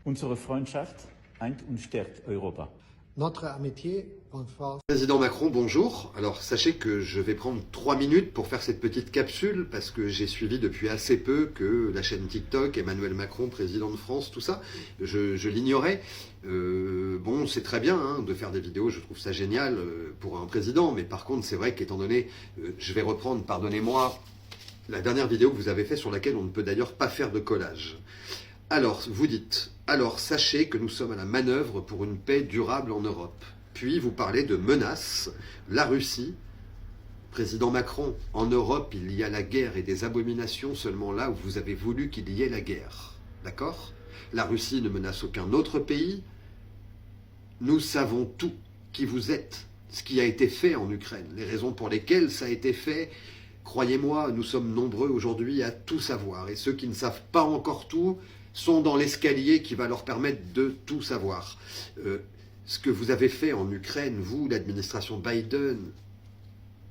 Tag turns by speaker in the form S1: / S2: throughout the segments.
S1: Unsere Freundschaft eint und stärkt Europa.
S2: Notre amitié renforce.
S3: Président Macron, bonjour. Alors sachez que je vais prendre 3 minutes pour faire cette petite capsule parce que j'ai suivi depuis assez peu que la chaîne TikTok, Emmanuel Macron, président de France, tout ça, je l'ignorais. Bon, c'est très bien hein, de faire des vidéos, je trouve ça génial pour un président, mais par contre c'est vrai qu'étant donné, je vais reprendre, pardonnez-moi, la dernière vidéo que vous avez faite sur laquelle on ne peut d'ailleurs pas faire de collage. Alors, vous dites, alors sachez que nous sommes à la manœuvre pour une paix durable en Europe. Puis vous parlez de menaces, la Russie. Président Macron, en Europe, il y a la guerre et des abominations seulement là où vous avez voulu qu'il y ait la guerre. D'accord ? La Russie ne menace aucun autre pays. Nous savons tout, qui vous êtes, ce qui a été fait en Ukraine, les raisons pour lesquelles ça a été fait. Croyez-moi, nous sommes nombreux aujourd'hui à tout savoir. Et ceux qui ne savent pas encore tout sont dans l'escalier qui va leur permettre de tout savoir. Ce que vous avez fait en Ukraine, vous, l'administration Biden,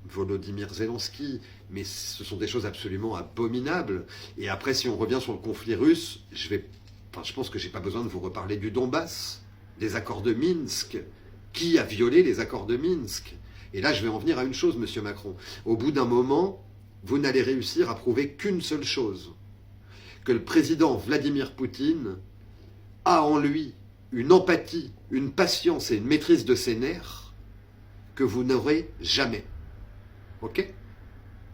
S3: Volodymyr Zelensky, mais ce sont des choses absolument abominables. Et après, si on revient sur le conflit russe, je pense que je n'ai pas besoin de vous reparler du Donbass, des accords de Minsk. Qui a violé les accords de Minsk ? Et là, je vais en venir à une chose, monsieur Macron. Au bout d'un moment, vous n'allez réussir à prouver qu'une seule chose. Que le président Vladimir Poutine a en lui une empathie, une patience et une maîtrise de ses nerfs que vous n'aurez jamais. Ok ?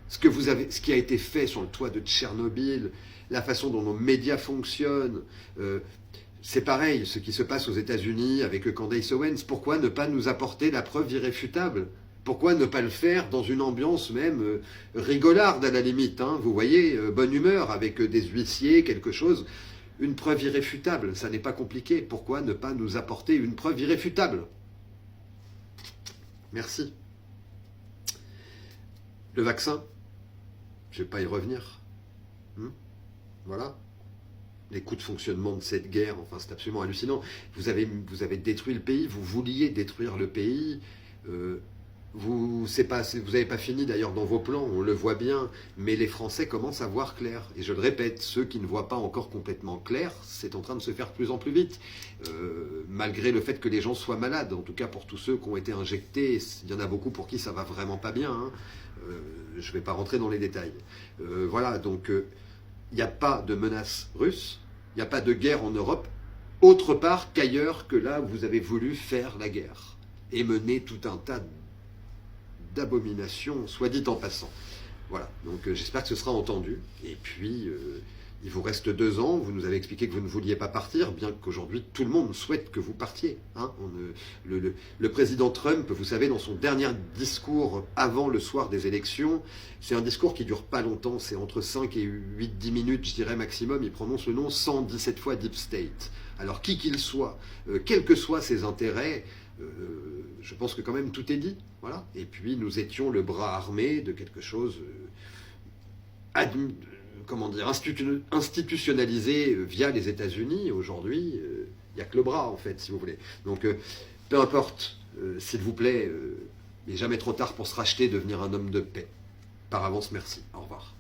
S3: Ce qui a été fait sur le toit de Tchernobyl, la façon dont nos médias fonctionnent, c'est pareil, ce qui se passe aux États-Unis avec Candace Owens. Pourquoi ne pas nous apporter la preuve irréfutable ? Pourquoi ne pas le faire dans une ambiance même rigolarde à la limite hein, vous voyez, bonne humeur, avec des huissiers, quelque chose. Une preuve irréfutable, ça n'est pas compliqué. Pourquoi ne pas nous apporter une preuve irréfutable ? Merci. Le vaccin, je ne vais pas y revenir. Voilà. Les coûts de fonctionnement de cette guerre, enfin c'est absolument hallucinant. Vous avez détruit le pays, vous vouliez détruire le pays. Vous n'avez pas fini d'ailleurs dans vos plans, on le voit bien, mais les Français commencent à voir clair. Et je le répète, ceux qui ne voient pas encore complètement clair, c'est en train de se faire de plus en plus vite. Malgré le fait que les gens soient malades, en tout cas pour tous ceux qui ont été injectés, il y en a beaucoup pour qui ça va vraiment pas bien. Hein. Je ne vais pas rentrer dans les détails. Voilà, donc il n'y a pas de menace russe, il n'y a pas de guerre en Europe, autre part qu'ailleurs que là où vous avez voulu faire la guerre et mener tout un tas d'abominations, soit dit en passant. Voilà, donc j'espère que ce sera entendu. Et puis, il vous reste 2 ans, vous nous avez expliqué que vous ne vouliez pas partir, bien qu'aujourd'hui tout le monde souhaite que vous partiez. Hein. Le président Trump, vous savez, dans son dernier discours avant le soir des élections, c'est un discours qui dure pas longtemps, c'est entre 5 et 8-10 minutes, je dirais maximum, il prononce le nom 117 fois Deep State. Alors qui qu'il soit, quels que soient ses intérêts, je pense que quand même tout est dit, voilà. Et puis nous étions le bras armé de quelque chose, institutionnalisé via les États-Unis. Aujourd'hui, il n'y a que le bras en fait, si vous voulez. Donc peu importe, s'il vous plaît, il n'est jamais trop tard pour se racheter, devenir un homme de paix. Par avance, merci. Au revoir.